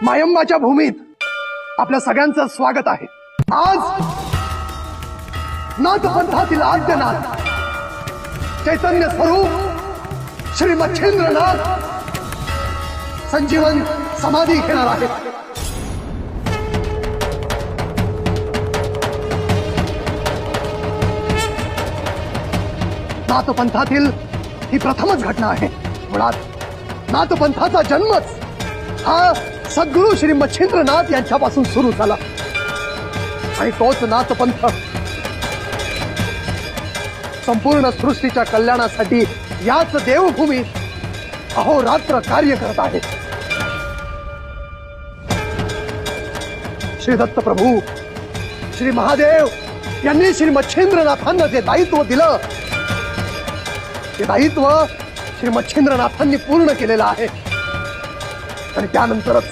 मायंबाच्या भूमीत आपल्या सगळ्यांचं स्वागत आहे। आज नाथपंथातील आद्यनाथ चैतन्य स्वरूप श्री मच्छिंद्रनाथ संजीवन समाधी घेणार आहेत। नाथपंथातील ही प्रथमच घटना आहे। मुळात नाथपंथाचा जन्मच हा सद्गुरू श्री मच्छिंद्रनाथ यांच्यापासून सुरू झाला आणि तोच नाथपंथ संपूर्ण सृष्टीच्या कल्याणासाठी याच देवभूमीत अहोरात्र कार्य करत आहे। श्री दत्त प्रभू श्री महादेव यांनी श्री मच्छिंद्रनाथांना जे दायित्व दिलं ते दायित्व श्री मच्छिंद्रनाथांनी पूर्ण केलेलं आहे आणि त्यानंतरच